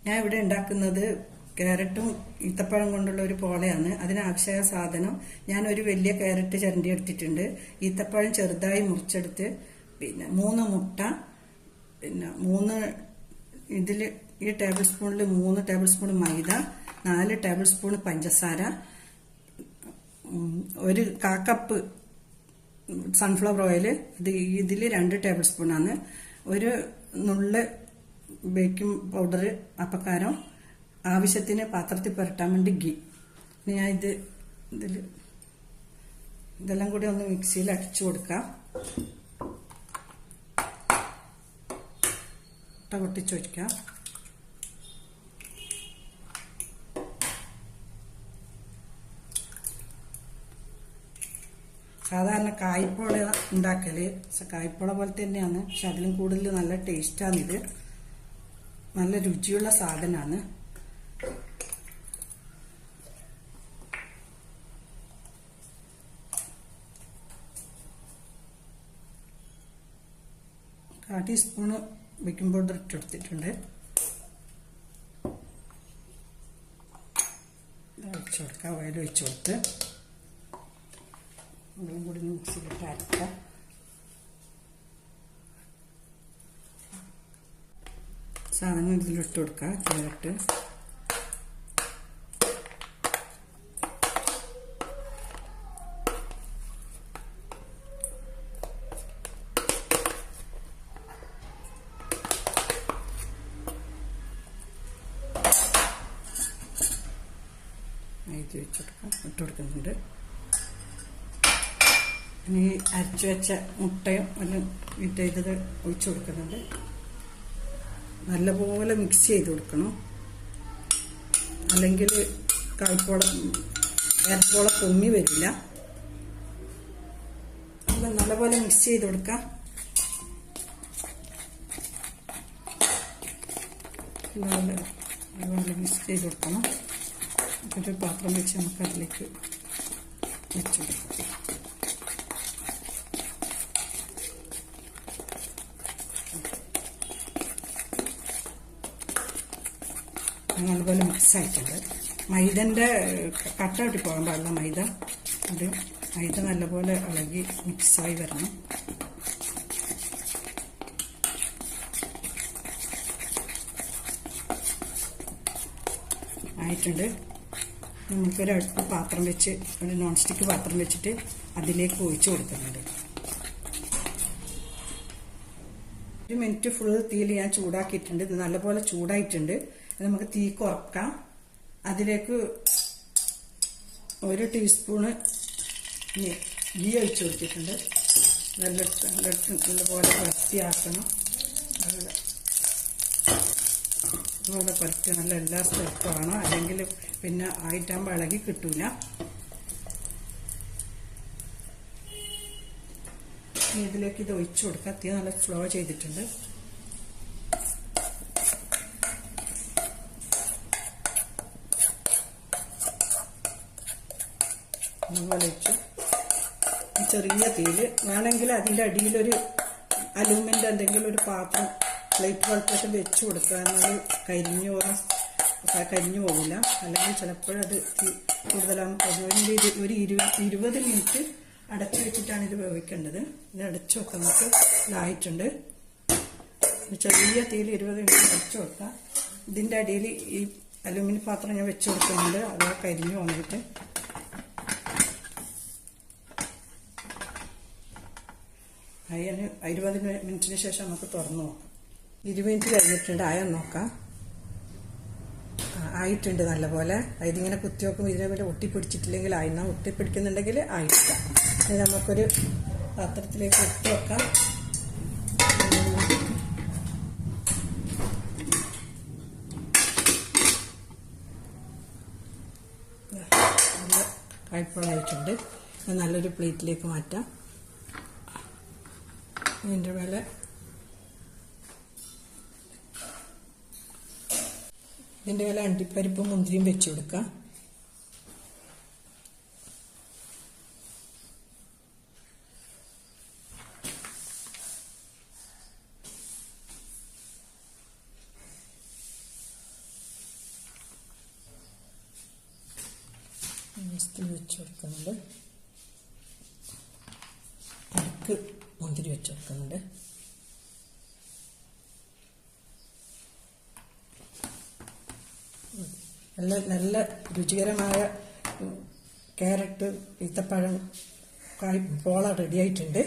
ഞാൻ ഇവിടെ ഉണ്ടാക്കുന്നത് ക്യാരറ്റും ഈത്തപ്പഴം കൊണ്ടുള്ള ഒരു പോളയാണ്. അതിനാവശ്യമായ സാധനം ഞാൻ ഒരു വലിയ ക്യാരറ്റ് ചിരണ്ടി എടുത്തിട്ടുണ്ട്. ഈത്തപ്പഴം ചെറുതായി മുറിച്ചെടുത്ത്, പിന്നെ 3 മുട്ട, പിന്നെ ഈ ടേബിൾ സ്പൂണിൽ 3 ടേബിൾ സ്പൂൺ മൈദ, 4 ടേബിൾ സ്പൂൺ പഞ്ചസാര, 1 കപ്പ് സൺഫ്ലവർ ഓയിൽ, ഇതിൽ 2 ടേബിൾ സ്പൂണാണ്, 1 നുള്ള് ബേക്കിംഗ് പൗഡർ അപ്പക്കാരം, ആവശ്യത്തിന് പാത്രത്തിൽ പുരട്ടാൻ വേണ്ടി ഗീ. ഞാൻ ഇതെല്ലാം കൂടി ഒന്ന് മിക്സിയിൽ അടിച്ചു കൊടുക്കാം. പൊട്ടിച്ചു വയ്ക്കാം. സാധാരണ കായ്പോള ഉണ്ടാക്കല് കായ്പോള പോലെ തന്നെയാണ്, പക്ഷെ അതിലും കൂടുതൽ നല്ല ടേസ്റ്റാണിത്. നല്ല രുചിയുള്ള സാധനമാണ്. കാ ടീസ്പൂണ് ബേക്കിംഗ് പൗഡർ ഇട്ടെടുത്തിട്ടുണ്ട്. ഒഴിച്ചു കൊടുക്കാം. ഓയിൽ ഒഴിച്ചു കൊടുത്ത് ഒന്നും കൂടി മിക്സിയിലിട്ട് അരക്കാം. സാധനങ്ങൾ ഇതിലിട്ട് കൊടുക്കാം. ക്യാരറ്റ്, ഇട്ട് കൊടുക്കുന്നുണ്ട്. ഇനി അരച്ചു വെച്ച മുട്ടയും എല്ലാം ചെയ്തത് ഒഴിച്ചു കൊടുക്കുന്നുണ്ട്. നല്ലപോലെ മിക്സ് ചെയ്ത് കൊടുക്കണം, അല്ലെങ്കിൽ ഏത്തപ്പോള പൊങ്ങി വരില്ല. നല്ലപോലെ മിക്സ് ചെയ്ത് കൊടുക്കാം. നല്ലപോലെ മിക്സ് ചെയ്ത് കൊടുക്കണം. ഒരു പാത്രം വെച്ച് നമുക്ക് അതിലേക്ക് വെച്ചു കൊടുക്കാം. നല്ലപോലെ മിക്സ് ആയിട്ടുണ്ട്. മൈദൻ്റെ കട്ട ഇട്ടി പോകാൻ പാടില്ല. മൈദ നല്ലപോലെ ഇളകി മിക്സായി വരണം. ആയിട്ടുണ്ട്. നമുക്കൊരു അടുപ്പ് പാത്രം വെച്ച്, ഒരു നോൺ സ്റ്റിക്ക് പാത്രം വെച്ചിട്ട് അതിലേക്ക് ഒഴിച്ചു കൊടുക്കുന്നുണ്ട്. 1 മിനിറ്റ് ഫുൾ തീയിൽ ഞാൻ ചൂടാക്കിയിട്ടുണ്ട്. ഇത് നല്ലപോലെ ചൂടായിട്ടുണ്ട്. നമുക്ക് തീ കുറക്കാം. അതിലേക്ക് 1 ടീസ്പൂണ് ഗീ ഒഴിച്ചു കൊടുത്തിട്ടുണ്ട്. നല്ലപോലെ വൃത്തിയാക്കണം. അതുപോലെ പരത്തി നല്ല എല്ലാ സ്ഥലത്തും ആണ്, അല്ലെങ്കിൽ പിന്നെ ആയിട്ടാകുമ്പോൾ ഇളകി കിട്ടൂല. ഇതിലേക്ക് ഇത് ഒഴിച്ചു കൊടുക്കാം. തീ നല്ല സ്ലോ ചെയ്തിട്ടുണ്ട്. അതുപോലെ വെച്ച് ചെറിയ തീയിൽ വേണമെങ്കിൽ അതിൻ്റെ അടിയിലൊരു അലൂമിൻ്റെ എന്തെങ്കിലും ഒരു പാത്രം പ്ലേറ്റ് പോലത്തെ വെച്ച് കൊടുക്കുക. എന്നാൽ കരിഞ്ഞു പോകില്ല. അല്ലെങ്കിൽ ചിലപ്പോഴത് കൂടുതലാകുമ്പോൾ ഒരു 20 മിനിറ്റ് അടച്ചു വെച്ചിട്ടാണ് ഇത് വേവിക്കേണ്ടത്. ഇത് അടച്ചു വെക്കാം. നമുക്ക് ഇതായിട്ടുണ്ട്. ചെറിയ തീയിൽ 20 മിനിറ്റ് അടച്ചു വെക്കാം. ഇതിൻ്റെ അടിയിൽ ഈ അലൂമിനിയം പാത്രം ഞാൻ വെച്ച് കൊടുക്കുന്നുണ്ട്. അത് കരിഞ്ഞു വന്നിട്ട് അതിന് 20 മിനിറ്റിന് ശേഷം നമുക്ക് തുറന്നു നോക്കാം. 20 മിനിറ്റ് കഴിഞ്ഞിട്ടുണ്ട്. ആയെന്ന് നോക്കാം. ആയിട്ടുണ്ട് നല്ലപോലെ. ഇതിങ്ങനെ കുത്തി നോക്കുമ്പോൾ ഇതിനെപോലെ ഒട്ടിപ്പിടിച്ചിട്ടില്ലെങ്കിൽ ആയിന്ന, ഒട്ടിപ്പിടിക്കുന്നുണ്ടെങ്കിൽ ആയിട്ടില്ല. ഇത് നമുക്കൊരു പാത്രത്തിലേക്ക് ഇട്ട് വെക്കാം. നല്ല കായ്പോളായിട്ടുണ്ട്. നല്ലൊരു പ്ലേറ്റിലേക്ക് മാറ്റാം. ഇതിൻ്റെ മേലെ അണ്ടിപ്പരിപ്പും മുന്തിരിയും വെച്ച് കൊടുക്കാം. ടേസ്റ്റിൽ വെച്ച് കൊടുക്കുന്നുണ്ട്. അരക്ക് മുന്തിരി വെച്ച് കൊടുക്കുന്നുണ്ട്. നല്ല രുചികരമായ ക്യാരറ്റ്, ഈത്തപ്പഴം, കായ്പോള റെഡി ആയിട്ടുണ്ട്.